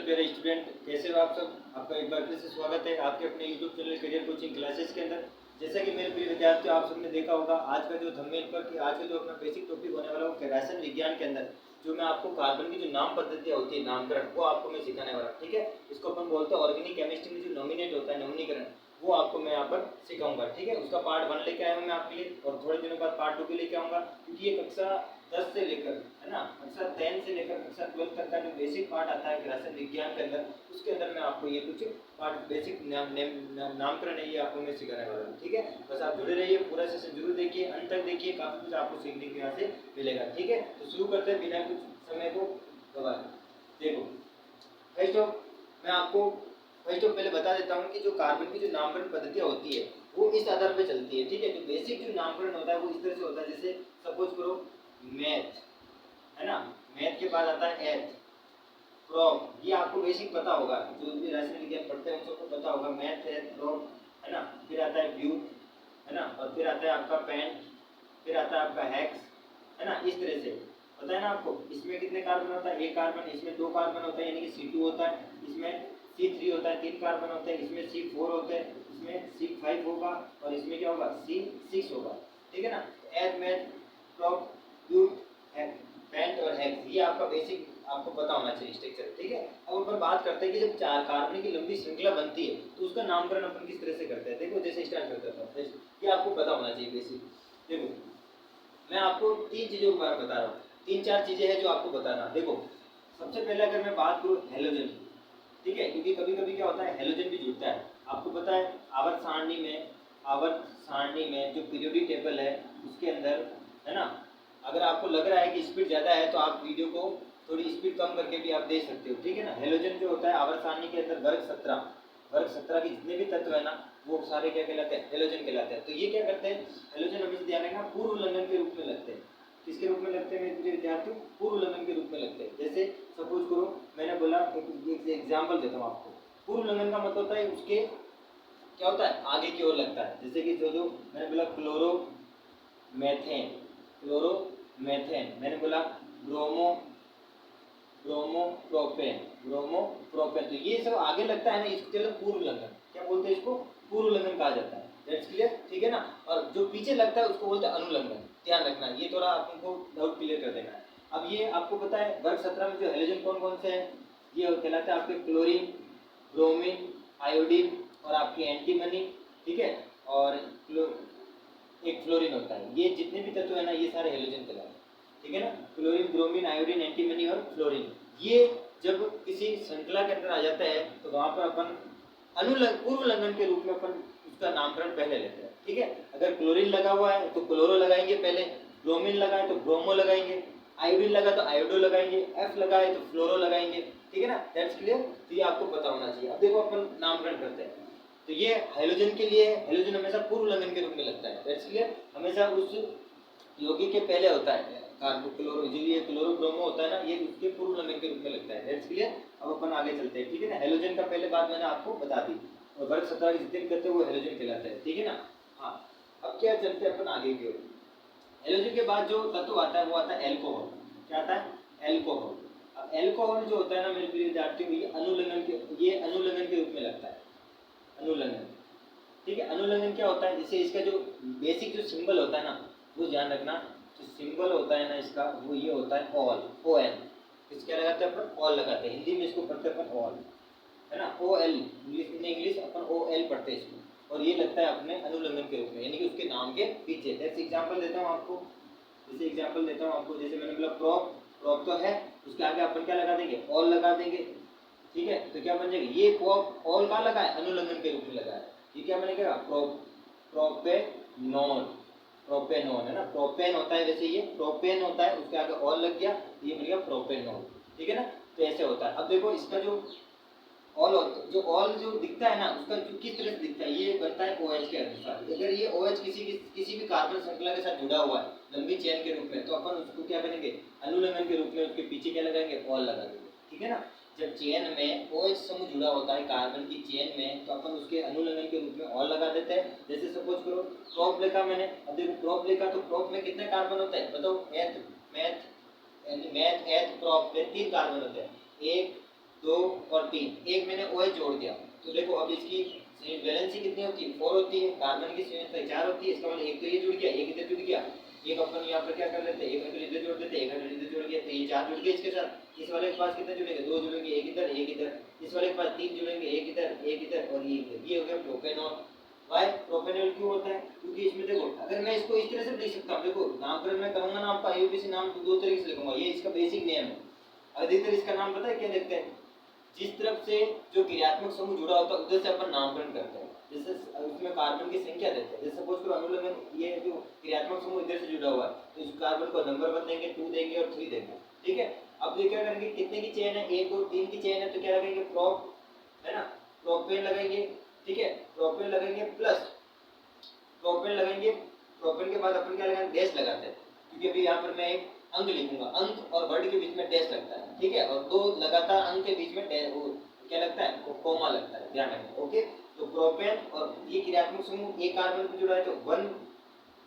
प्यारे स्टूडेंट, कैसे हो आप सब। आपका एक बार फिर से स्वागत है आपके अपने YouTube channel career coaching classes के अंदर। जैसा कि मेरे प्रिय विद्यार्थियों, आप सबने देखा होगा आज का जो थंबनेल पर कि आज का जो अपना बेसिक टॉपिक होने वाला है रासायन विज्ञान के अंदर जो मैं आपको कार्बन की जो नाम पद्धतियाँ होती है, नामकरण, वो आपको मैं सिखाने वाला हूँ। ठीक है, इसको अपन बोलते हैं ऑर्गेनिक केमिस्ट्री में जो नॉमिनेट होता है, नवीनीकरण, वो आपको मैं यहाँ पर सिखाऊंगा। ठीक है, उसका पार्ट 1 लेके आया हूँ मैं आपके लिए और थोड़े दिनों बाद पार्ट 2 भी लेके आऊँगा, क्योंकि ये कक्षा 10 से लेकर, है ना, कक्षा 10 से लेकर कक्षा 12 तक का जो बेसिक पार्ट आता है रासायन विज्ञान के अंदर, उसके अंदर मैं आपको ये कुछ पार्ट बेसिक नामकरण है, ये आपको मैं सिखाने वाला हूँ। ठीक है, बस आप जुड़े रहिए, पूरा सेशन जरूर देखिए, अंत तक देखिए, काफी कुछ आपको सीखने को यहाँ से मिलेगा। ठीक है, तो शुरू करते हैं बिना कुछ समय को गवाए। देखो, फर्स्ट ऑफ मैं आपको पहले बता देता हूँ कि जो कार्बन की जो नामकरण पद्धतियाँ होती है वो इस आधार पे चलती है। ठीक है, जो बेसिक जो नामकरण होता है वो इस तरह से होता है, जैसे सपोज करो मैथ, है ना, मैथ के बाद आता है एथ, प्रोप, ये आपको बेसिक पता होगा, जो भी रासायनिक विज्ञान पढ़ते हैं उन सबको पता होगा, मैथ एथ प्रोप, है ना। फिर आता है ब्यूट, है ना, और फिर आता है आपका पेंट, फिर आता है आपका हेक्स, है ना। इस तरह से पता है ना आपको। इसमें कितने कार्बन होता है, एक कार्बन, इसमें 2 कार्बन होता है यानी कि C2 होता है, इसमें C3 होता है, 3 कार्बन होते हैं, इसमें C4 होते हैं, इसमें C5 होगा और इसमें क्या होगा, C6 होगा। ठीक है ना, एथ मैथ प्रोप ब्यूट पेंट और हेक्स, ये आपका बेसिक आपको पता होना चाहिए स्ट्रक्चर। ठीक है, अब अपन बात करते हैं कि जब 4 कार्बन की लंबी श्रृंखला बनती है तो उसका नामकरण अपन किस तरह से करते हैं। देखो, जैसे स्टार्ट करते हैं, ये आपको पता होना चाहिए बेसिक। देखो, मैं आपको 3 चीज़ों के बारे में बता रहा हूँ, 3-4 चीज़ें हैं जो आपको बताना। देखो, सबसे पहले अगर मैं बात करूँ हेलोजन, ठीक है, क्योंकि कभी कभी क्या होता है हेलोजन भी जुड़ता है। आपको पता है आवर्त सारणी में जो पीरियोडिक टेबल है उसके अंदर, है ना, अगर आपको लग रहा है कि स्पीड ज़्यादा है तो आप वीडियो को थोड़ी स्पीड कम करके भी आप देख सकते हो। ठीक है ना, हेलोजन जो होता है आवर्त सारणी के अंदर वर्ग 17 के जितने भी तत्व है ना, वो सारे क्या कहलाते हैं, हेलोजन कहलाते हैं। तो ये क्या करते हैं, हेलोजन हमेशा ध्यान रखना पूर्व उल्लंघन के रूप में लगते हैं। किसके रूप में लगते हैं मेरे विद्यार्थियों, पूर्व उल्लंघन के रूप में लगते हैं। जैसे सपोज करो, मैंने बोला एक एग्जाम्पल देता हूँ आपको। पूर्व उल्लंघन का मतलब होता है उसके क्या होता है, आगे की ओर लगता है। जैसे कि जो मैंने बोला क्लोरोमेथेन, मैंने बोला ब्रोमोप्रोपेन, तो ये सब आगे लगता है ना, इसके लिए पूर्व उल्लंघन, क्या बोलते हैं इसको, पूर्व उल्लंघन कहा जाता है। दैट्स क्लियर, ठीक है ना। और जो पीछे लगता है उसको बोलते हैं अनुलंघन, ध्यान रखना, ये थोड़ा आपको डाउट क्लियर कर देना है। अब ये आपको पता है वर्ग 17 में जो हेलोजन कौन कौन से हैं, ये कहलाते हैं आपके क्लोरीन, ब्रोमीन, आयोडीन और आपकी एंटीमनी। ठीक है, और एक फ्लोरीन होता है। ये जितने भी तत्व है ना, ये सारे हेलोजन कहलाते हैं। ठीक है ना, क्लोरीन, ब्रोमीन, आयोडीन, एंटीमनी और फ्लोरीन, ये जब किसी श्रृंखला के अंदर आ जाता है तो वहां पर अपन पूर्व उल्लंघन के रूप में अपन उसका नामकरण पहले लेते हैं। ठीक है, अगर क्लोरीन लगा हुआ है तो क्लोरो लगाएंगे पहले, ब्रोमीन लगा है तो ब्रोमो लगाएंगे, आयोडीन लगा तो आयोडो लगाएंगे, एफ लगा है तो फ्लोरो लगाएंगे। ठीक है ना, दैट्स क्लियर, तो ये आपको पता होना चाहिए। अब देखो अपन नामकरण करते हैं, तो ये हाइड्रोजन के लिए हाइड्रोजन हमेशा पूर्व उल्लंघन के रूप में लगता है। दैट्स क्लियर, हमेशा उस यौगिक के पहले होता है। कार्बोक्लोरो, जो ये क्लोरोब्रोमो होता है ना, ये उसके पूर्व उल्लंघन के रूप में लगता है। दैट्स क्लियर, अब अपन आगे चलते हैं। ठीक है ना, हेलोजन का पहले बात मैंने आपको बता दी, और वर्ग 17 के जितने करते हैं वो हेलोजन कहलाता है। ठीक है ना, हाँ, अब क्या चलते हैं अपन आगे की ओर। हेलोजन के बाद जो तत्व आता है वो आता है एल्कोहल। क्या आता है, एल्कोहल। अब एल्कोहल जो होता है ना मेरे प्रिय विद्यार्थियों, ये अनुलंघन के रूप में लगता है, अनुलंघन। ठीक है, अनुलंघन क्या होता है, जैसे इसका जो बेसिक जो सिंबल होता है ना, वो ध्यान रखना, जो सिंबल होता है ना इसका, वो ये होता है ऑल, OL। इसके लगाते हैं अपन, ऑल लगाते हैं, हिंदी में इसको पढ़ते हैं अपन ऑल, है ना, OL, इंग्लिश अपन OL पढ़ते हैं इसको, और ये लगता है अपने अनुलंघन के रूप में, यानी कि उसके नाम के पीछे। जैसे एग्जाम्पल देता हूँ आपको, जैसे मैंने बोला प्रॉप तो है, उसके आगे अपन क्या लगा देंगे, ऑल लगा देंगे। ठीक है, तो क्या बन जाएगा, ये ऑल कहाँ लगा है, अनुलंघन के रूप में लगा है। ये क्या बनेगा, प्रोपेनॉन, है ना, प्रोपेन होता है, वैसे ये प्रोपेन होता है, उसके आगे ऑल लग गया, ये बन गया प्रोपेनॉन। ठीक है ना, तो ऐसे होता है। अब देखो इसका जो ऑल जो दिखता है ना, उसका जो किस तरह से दिखता है, ये बनता है OH के अनुसार। अगर ये OH किसी भी कार्बन श्रृंखला के साथ जुड़ा हुआ है लंबी चेन के रूप में, तो अपन उसको क्या करेंगे, अनुलंघन के रूप में उसके पीछे क्या लगाएंगे, ऑल लगा देंगे। ठीक है ना, जब चेन में OH समूह जुड़ा होता है कार्बन की चेन में, तो अपन उसके अनुलंघन के रूप में ऑल लगा देते हैं। जैसे सपोज करो प्रोप लिखा मैंने, अब देखो प्रोप लिखा, तो प्रोप में कितने कार्बन होते हैं बताओ, मैथ एथ प्रोप में 3 कार्बन होते हैं, 1 2 और 3, एक मैंने OH जोड़ दिया, तो देखो अब इसकी वैलेंसी कितनी होती है, 4 होती है, कार्बन की संयोजकता 4 होती है, इसका मतलब एक तो ये जुड़ गया, एक इधर जुड़ गया, एक अपन यहाँ पर क्या कर लेते हैं, एक हाइड्रोजन इधर जोड़ देते हैं, एक हाइड्रोजन इधर जुड़ गया, तो ये 4 जुड़ गए इसके साथ। इस वाले के पास कितने जुड़ेंगे, 2 जुड़ेंगे, एक इधर एक इधर, इस वाले के पास 3 जुड़ेंगे, एक इधर एक इधर और ये इधर, ये हो गया प्रोपेनॉल। वाई प्रोपेनॉल क्यों होता है, क्योंकि इसमें देखो अगर मैं इसको इस तरह से लिख सकता हूँ, देखो नामकरण में करूंगा ना आपका IUPAC नाम तो दो तरीके से लिखूंगा, ये इसका बेसिक नेम है। अधिकतर इसका नाम पता है क्या लिखते हैं, जिस तरफ से जो क्रियात्मक समूह जुड़ा होता है उधर से अपन नामकरण करते हैं, जैसे उसमें कार्बन की संख्या देते हैं, जैसे सपोज करो अनुलग्न, ये जो क्रियात्मक समूह इधर से जुड़ा हुआ है तो इस कार्बन को नंबर 1 देंगे, 2 देंगे और 3 देंगे, ठीक है। अब ये क्या करेंगे, कितने की चेन है, 1 और 3 की चेन है, तो क्या लगाएंगे, प्रोप, है ना, प्रोपेन लगाएंगे, ठीक है, प्रोपेन लगाएंगे प्लस प्रोपेन लगाएंगे, प्रोपेन के बाद अपन क्या लगाएंगे, डैश लगाते हैं, क्योंकि अभी यहाँ पर मैं एक अंक लिखूंगा, अंक और वर्ड के बीच में डैश लगता है, ठीक है, और दो लगातार अंक के बीच में क्या लगता है, कोमा लगता है, ध्यान रखना, ओके। तो प्रोपेन और ये क्रियात्मक समूह एक कार्बन पे जुड़ा है तो 1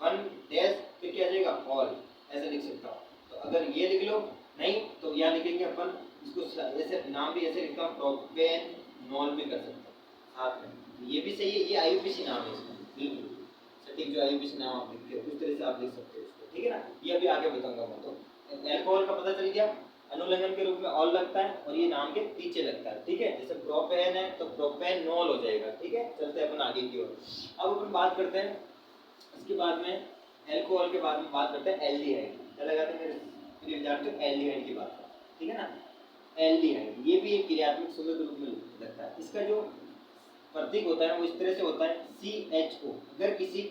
1 डैश फिर क्या आ जाएगा, ऑल, ऐसे लिख सकता हूँ। तो अगर ये लिख लो, नहीं तो यहाँ लिखेंगे अपन इसको, ऐसे नाम भी ऐसे लिखता हूँ, प्रोपेनॉल भी कर सकता हूँ साथ में, ये भी सही है, ये IUPAC नाम है इसका, बिल्कुल सटीक जो IUPAC नाम आप लिखते हो उस तरह से आप लिख सकते हो इसको, ठीक है ना, ये अभी आगे बताऊंगा मैं। तो अल्कोहल का पता चल गया, अनुलग्न के रूप में ऑल लगता है और ये नाम के पीछे लगता है, ठीक है, जैसे प्रोपेन है तो प्रोपेनॉल हो जाएगा, ठीक है। चलते हैं अपन आगे की ओर, अब अपन बात करते हैं इसके बाद में, अल्कोहल के बाद में बात करते हैं एल्डिहाइड, क्या लगाते हैं मेरे विद्यार्थियों, एल्डिहाइड की बात, ठीक है ना। एल्डिहाइड ये भी एक क्रियात्मक समूह के रूप में लगता है, इसका जो प्रतीक होता है वो इस तरह से होता है CHO, अगर किसी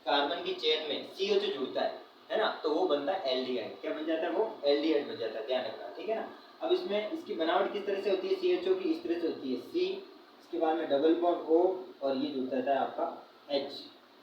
कार्बन की चेन में CHO जुड़ता है ना, तो वो बनता है एल्डिहाइड, क्या बन जाता है, वो एल्डिहाइड बन जाता है, ध्यान रखना, ठीक है ना। अब इसमें इसकी बनावट किस तरह से होती है, CHO की इस तरह से होती है, C, इसके बाद में डबल बॉन्ड O और ये जुड़ता है आपका H,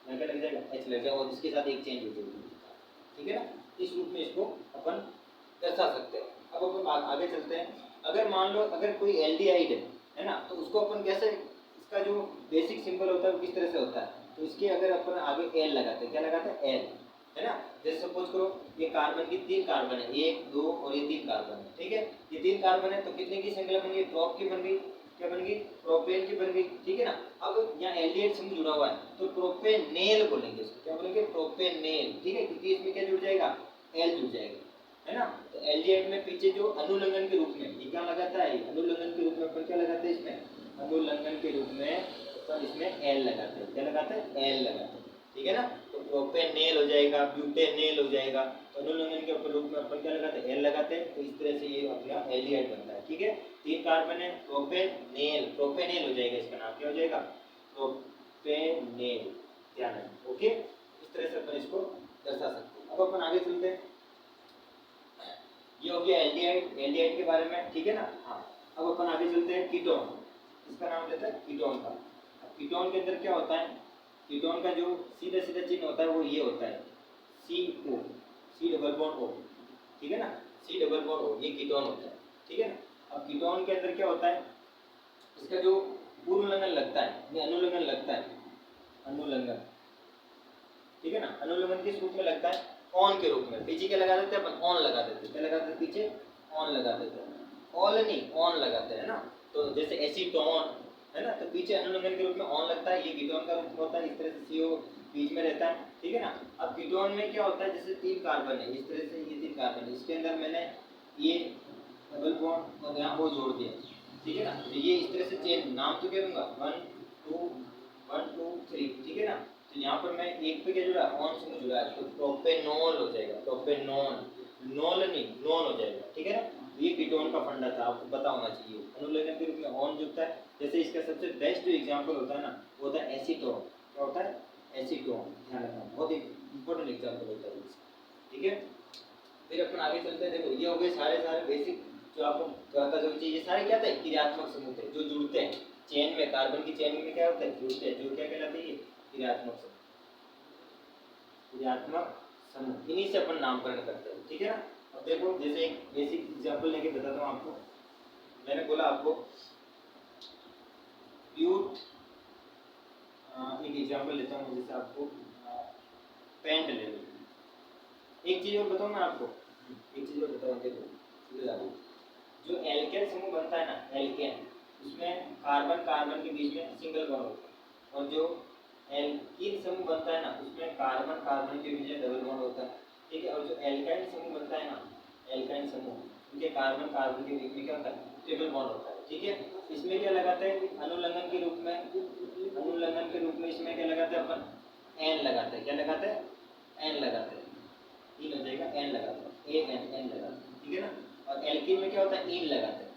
यहाँ क्या लग जाएगा, H लग जाएगा और इसके साथ एक चेन जुड़ जाएगी, ठीक है ना। इस रूप में इसको अपन दर्शा सकते हैं। अब अपन आगे चलते हैं, अगर मान लो अगर कोई एल्डिहाइड है ना, तो उसको अपन कैसे, इसका जो बेसिक सिंबल होता है वो किस तरह से होता है, तो इसके अगर अपन आगे L लगाते हैं, क्या लगाते हैं, L, है ना। जैसे सपोज करो ये कार्बन की 3 कार्बन है, 1 2 और ये 3 कार्बन है, ठीक है, ये 3 कार्बन है तो कितने की श्रृंखला बन गई, प्रोप की बन गई, क्या बन गई, प्रोपेन की बन गई, ठीक है ना। अब यहाँ एल्डिहाइड समूह जुड़ा हुआ है तो प्रोपेनेल बोलेंगे इसको, क्या बोलेंगे, प्रोपेनेल, ठीक है, क्योंकि इसमें क्या जुड़ जाएगा, L जुड़ जाएगा, है ना। तो एल्डिहाइड में पीछे जो अनुलग्न के रूप में ये क्या लगाता है, अनुलग्न के रूप में अपन क्या लगाते हैं इसमें, अनुलग्न के रूप में अपन इसमें L लगाते हैं, क्या लगाते हैं, L लगाते हैं, ठीक है ना। तो प्रोपेनेल हो जाएगा, ब्यूटेनेल हो जाएगा, तो अनुलग्न के रूप में अपन क्या लगाते हैं, L लगाते हैं, तो इस तरह से ये अपना एल्डिहाइड बनता है, ठीक है। 3 कार्बन है, प्रोपेनेल, प्रोपेनेल हो जाएगा, इसका नाम क्या हो जाएगा, प्रोपेनेल, ध्यान रखना, ओके। इस तरह से अपन इसको दर्शा सकते हैं। अब अपन आगे चलते हैं, ये हो गया एल्डिहाइड, एल्डिहाइड के बारे में, ठीक है ना। हाँ, अब अपन आगे चलते हैं कीटोन, इसका नाम लेते हैं कीटोन का। कीटोन के अंदर क्या होता है, कीटोन का जो सीधा सीधा चिन्ह होता है वो ये होता है CO, C double bond O, ठीक है ना, C डबल बॉन्ड O, ये कीटोन होता है, ठीक है ना। अब कीटोन के अंदर क्या होता है, इसका जो पूर्वलग्न लगता है, ये अनुलग्न लगता है, अनुलग्न, ठीक है ना, अनुलग्न किस रूप में लगता है, ऑन के रूप में, पीछे क्या लगा देते हैं अपन, ऑन लगा देते हैं, क्या लगाते हैं, पीछे ऑन लगा देते हैं, ऑल नहीं ऑन लगाते हैं ना। तो जैसे एसीटोन है ना, तो पीछे अनुलग्न के रूप में ऑन लगता है, ये कीटोन का रूप होता है, इस तरह से CO बीच में रहता है, ठीक है ना। अब कीटोन में क्या होता है, जैसे 3 कार्बन है, इस तरह से ये 3 कार्बन है, इसके अंदर मैंने ये डबल बॉन्ड और यहाँ वो जोड़ दिया, ठीक है ना, तो ये इस तरह से चेन, नाम तो क्या दूंगा, 1 2 1 2 3, ठीक है ना। तो यहाँ पर मैं एक पे क्या जुड़ा, ऑन से जुड़ा है, तो प्रोपेनॉल हो जाएगा, प्रोपेनॉल, नॉल नहीं नॉन हो जाएगा, ठीक है ना। तो ये कीटोन का फंडा था, आपको पता होना चाहिए, अनुलग्न के रूप में ऑन जुड़ता है। जैसे इसका सबसे बेस्ट जो एग्जांपल होता है ना, वो होता है एसीटोन, क्या होता है, एसीटोन, ध्यान रखना, बहुत ही इंपॉर्टेंट एग्जांपल होता है इसका, ठीक है। फिर अपन आगे चलते हैं, देखो ये हो गए सारे बेसिक जो आपको पता होना चाहिए, ये सारे क्या थे, क्रियात्मक समूह थे जो जुड़ते हैं चेन में, कार्बन की चेन में क्या होता है, जुड़ते हैं, जो क्या कहलाते हैं, ये क्रियात्मक समूह, क्रियात्मक समूह, इन्हीं से अपन नामकरण करते हैं, ठीक है ना। अब देखो जैसे एक बेसिक एग्जांपल लेके बताता हूँ आपको, मैंने बोला आपको ब्यूट, एक एग्जांपल लेता हूँ, जैसे आपको पेंट ले लो, एक चीज और बताऊँ मैं आपको, एक चीज और बताऊँ, देखो जो एल्केन समूह बनता है ना, एल्केन, उसमें कार्बन कार्बन के बीच में सिंगल बॉन्ड होता है, और जो एल्कीन समूह बनता है ना, उसमें कार्बन कार्बन के बीच में डबल बॉन्ड होता है, ठीक है। और जो एल्काइन समूह बनता है ना, एल्काइन समूह, उनके कार्बन कार्बन के बीच में क्या होता है, ट्रिपल बॉन्ड होता है, ठीक है। इसमें क्या लगाते हैं अनुलंघन के रूप में, अनुलंघन के रूप में इसमें क्या लगाते हैं अपन, एन लगाते हैं, क्या लगाते हैं, एन लगाते हैं, इन हो जाएगा, एन लगाते हैं, ए एन, एन लगाते हैं, ठीक है ना। और एल्कीन में क्या होता है, इन लगाते हैं,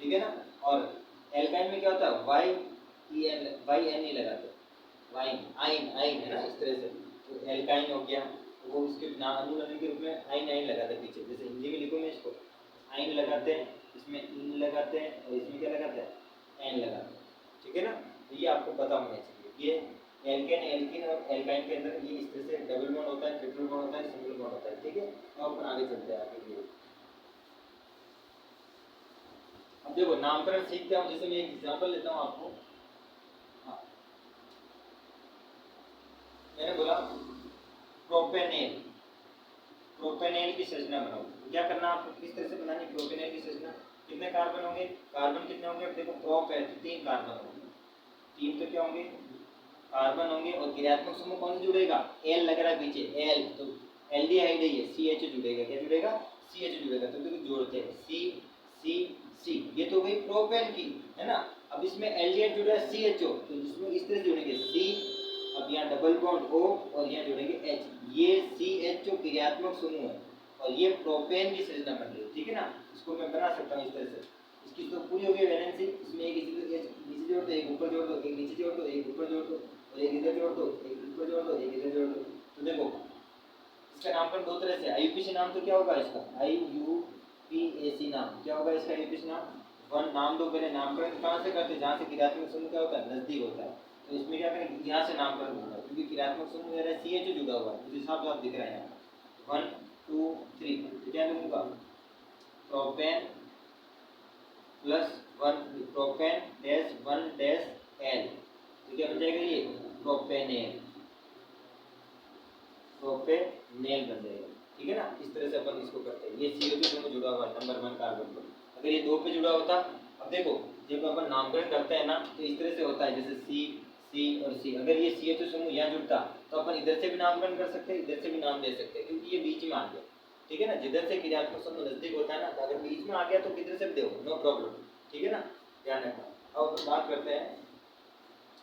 ठीक है ना। और एल्काइन में क्या होता है, Y E N, Y N E लगाते हैं, वाइन, आइन, आइन है ना, इस तरह से। तो एल्काइन हो गया, तो वो उसके नाम अनुलंघन के रूप में आइन, आइन लगाते हैं पीछे, जैसे हिंदी में लिखो मैं इसको, आइन लगाते हैं, इसमें इन लगाते हैं, और इसमें क्या लगाते हैं, एन लगाते हैं, ठीक है ना। तो ये आपको पता होना चाहिए। ये एल्केन, एल्कीन और एल्काइन के अंदर ये इस तरह से डबल बॉन्ड होता है, ट्रिपल बॉन्ड होता है, सिंगल बॉन्ड होता है, ठीक है। तो अपन आगे चलते हैं आगे की ओर। अब देखो नामकरण सीखते हैं, जैसे मैं एक एग्जांपल लेता हूँ आपको। हाँ, मैंने बोला प्रोपेनेल, प्रोपेनेल की संरचना बनाओ। क्या करना आपको, किस तरह से बनानी प्रोपेनेल की संरचना, कितने कार्बन होंगे, कार्बन कितने होंगे, देखो प्रोप है तो 3 कार्बन होंगे, 3 तो क्या होंगे, कार्बन होंगे। और क्रियात्मक समूह कौन से जुड़ेगा, एल लग रहा है पीछे, एल, तो एल्डिहाइड है ये, सी एच जुड़ेगा, क्या जुड़ेगा, सी एच जुड़ेगा, तो देखो जोड़ते हैं, सी सी सी, ये तो गई प्रोपेन की, है ना। अब इसमें एल्डिहाइड जुड़ा है सी एच ओ, तो जिसमें इस तरह से जुड़ेंगे सी, अब यहाँ डबल बॉन्ड O और यहाँ जुड़ेंगे H, ये CH जो क्रियात्मक समूह है, और ये प्रोपेन की संरचना बन रही है, ठीक है ना। इसको मैं बना सकता हूँ इस तरह से, इसकी तो पूरी हो गई वैलेंसी, इसमें एक नीचे जोड़ दो, एक ऊपर जोड़ दो, एक नीचे जोड़ दो, एक ऊपर जोड़ दो, और एक इधर जोड़ दो, एक ऊपर जोड़ दो, एक इधर जोड़ दो। तो देखो इसका नामकरण 2 तरह से, IUPAC नाम तो क्या होगा इसका, IUPAC नाम क्या होगा इसका, IUPAC नाम, वन नाम दो पहले, नामकरण कहाँ से करते हैं, जहाँ से क्रियात्मक समूह क्या होता है, नजदीक होता है, तो इसमें क्या करें, यहाँ से नामकरण होगा, क्योंकि क्रियात्मक समूह मेरा CH जुड़ा हुआ है, उस हिसाब से आप दिख रहे हैं 1 2 3, तो क्या लिखूंगा, propane plus 1, propane dash 1 dash L, तो क्या बन जाएगा ये प्रोपेनेल, प्रोपेनेल बन जाएगा, ठीक है ना। इस तरह से अपन इसको करते हैं, ये CO2 दोनों जुड़ा हुआ है नंबर 1 कार्बन पर। अगर ये 2 पे जुड़ा होता, अब देखो जब अपन नामकरण करते हैं ना, तो इस तरह से होता है, जैसे सी सी और सी, अगर ये CH2 समूह यहाँ जुड़ता तो अपन इधर से भी नामकरण कर सकते हैं, इधर से भी नाम दे सकते हैं, क्योंकि ये बीच में आ गया, ठीक है ना। जिधर से क्रियात्मक समूह नजदीक होता है ना, तो अगर बीच में आ गया तो किधर से भी दो, नो प्रॉब्लम, ठीक है ना, ध्यान रखना। अब बात करते हैं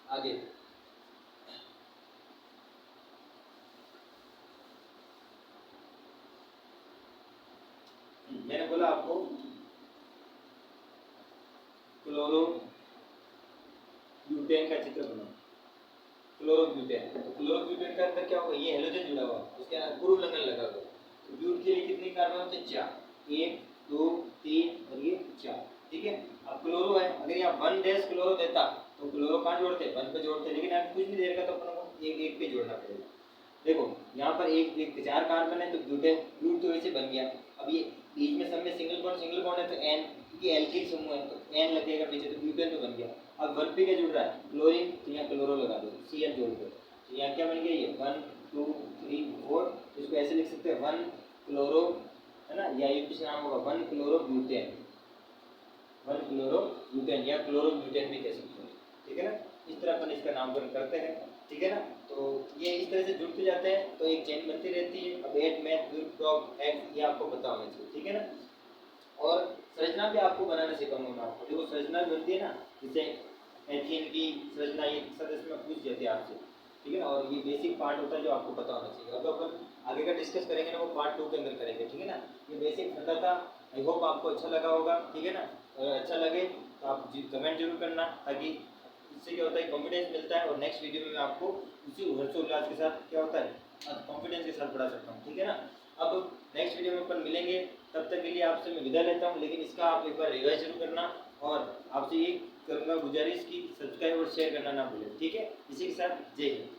आगे। मैंने बोला आपको क्लोरो ब्यूटेन का चित्र बनाओ, क्लोरोब्यूटेन, तो क्लोरोब्यूटेन का अंदर क्या होगा, ये हेलोजन जुड़ा हुआ, उसके अंदर पूर्व लंघन लगा हुआ, तो ब्यूट के लिए कितने कार्बन होते हैं, 4, 1 2 3 और ये 4, ठीक है। अब क्लोरो है, अगर यहाँ 1 डैश क्लोरो देता तो क्लोरो कहाँ जोड़ते, 1 पे जोड़ते, लेकिन यहाँ कुछ नहीं दे रखा तो अपन को एक एक पे जोड़ना पड़ेगा। देखो यहाँ पर एक एक 4 कार्बन है, तो ब्यूटेन, ब्यूट तो वैसे बन गया। अब ये बीच में सब में सिंगल बॉन्ड है, तो एन, क्योंकि एल्किल समूह है तो एन लगेगा पीछे, तो ब्यूटेन तो बन गया। अब 1 पे क्या जुड़ रहा है, क्लोरीन, तो यहाँ क्लोरो लगा दो, Cl जोड़ दो, तो यहाँ क्या बन गया, ये 1 2 3 4, इसको ऐसे लिख सकते हैं 1 क्लोरो, है ना, या ये किस नाम होगा 1 क्लोरो ब्यूटेन, 1 क्लोरो ब्यूटेन या क्लोरो ब्यूटेन भी कह सकते हैं, ठीक है ना। इस तरह अपन इसका नामकरण करते हैं, ठीक है ना। तो ये इस तरह से जुड़ते जाते हैं, तो एक चेन बनती रहती है। अब add math group top X, ये आपको पता होना चाहिए, ठीक है ना। और संरचना भी आपको बनाना सिखाऊंगा मैं आपको, देखो संरचना बनती है ना, जैसे एथेन की संरचना, ये सदस्य में पूछ जाती है आपसे, ठीक है ना। और ये बेसिक पार्ट होता है जो आपको पता होना चाहिए। अब अपन आगे का डिस्कस करेंगे ना, वो पार्ट 2 के अंदर करेंगे, ठीक है ना। ये बेसिक फंडा था, आई होप आपको अच्छा लगा होगा, ठीक है ना। अगर अच्छा लगे तो आप कमेंट जरूर करना, ताकि इससे क्या होता है, कॉन्फिडेंस मिलता है, और नेक्स्ट वीडियो में मैं आपको उसी हर्षोल्लास के साथ क्या होता है, कॉन्फिडेंस के साथ पढ़ा सकता हूँ, ठीक है ना। अब नेक्स्ट वीडियो में अपन मिलेंगे, तब तक के लिए आपसे मैं विदा लेता हूँ, लेकिन इसका आप एक बार रिवाइज जरूर करना, और आपसे ये करूँगा गुजारिश कि सब्सक्राइब और शेयर करना ना भूलें, ठीक है। इसी के साथ जय हिंद।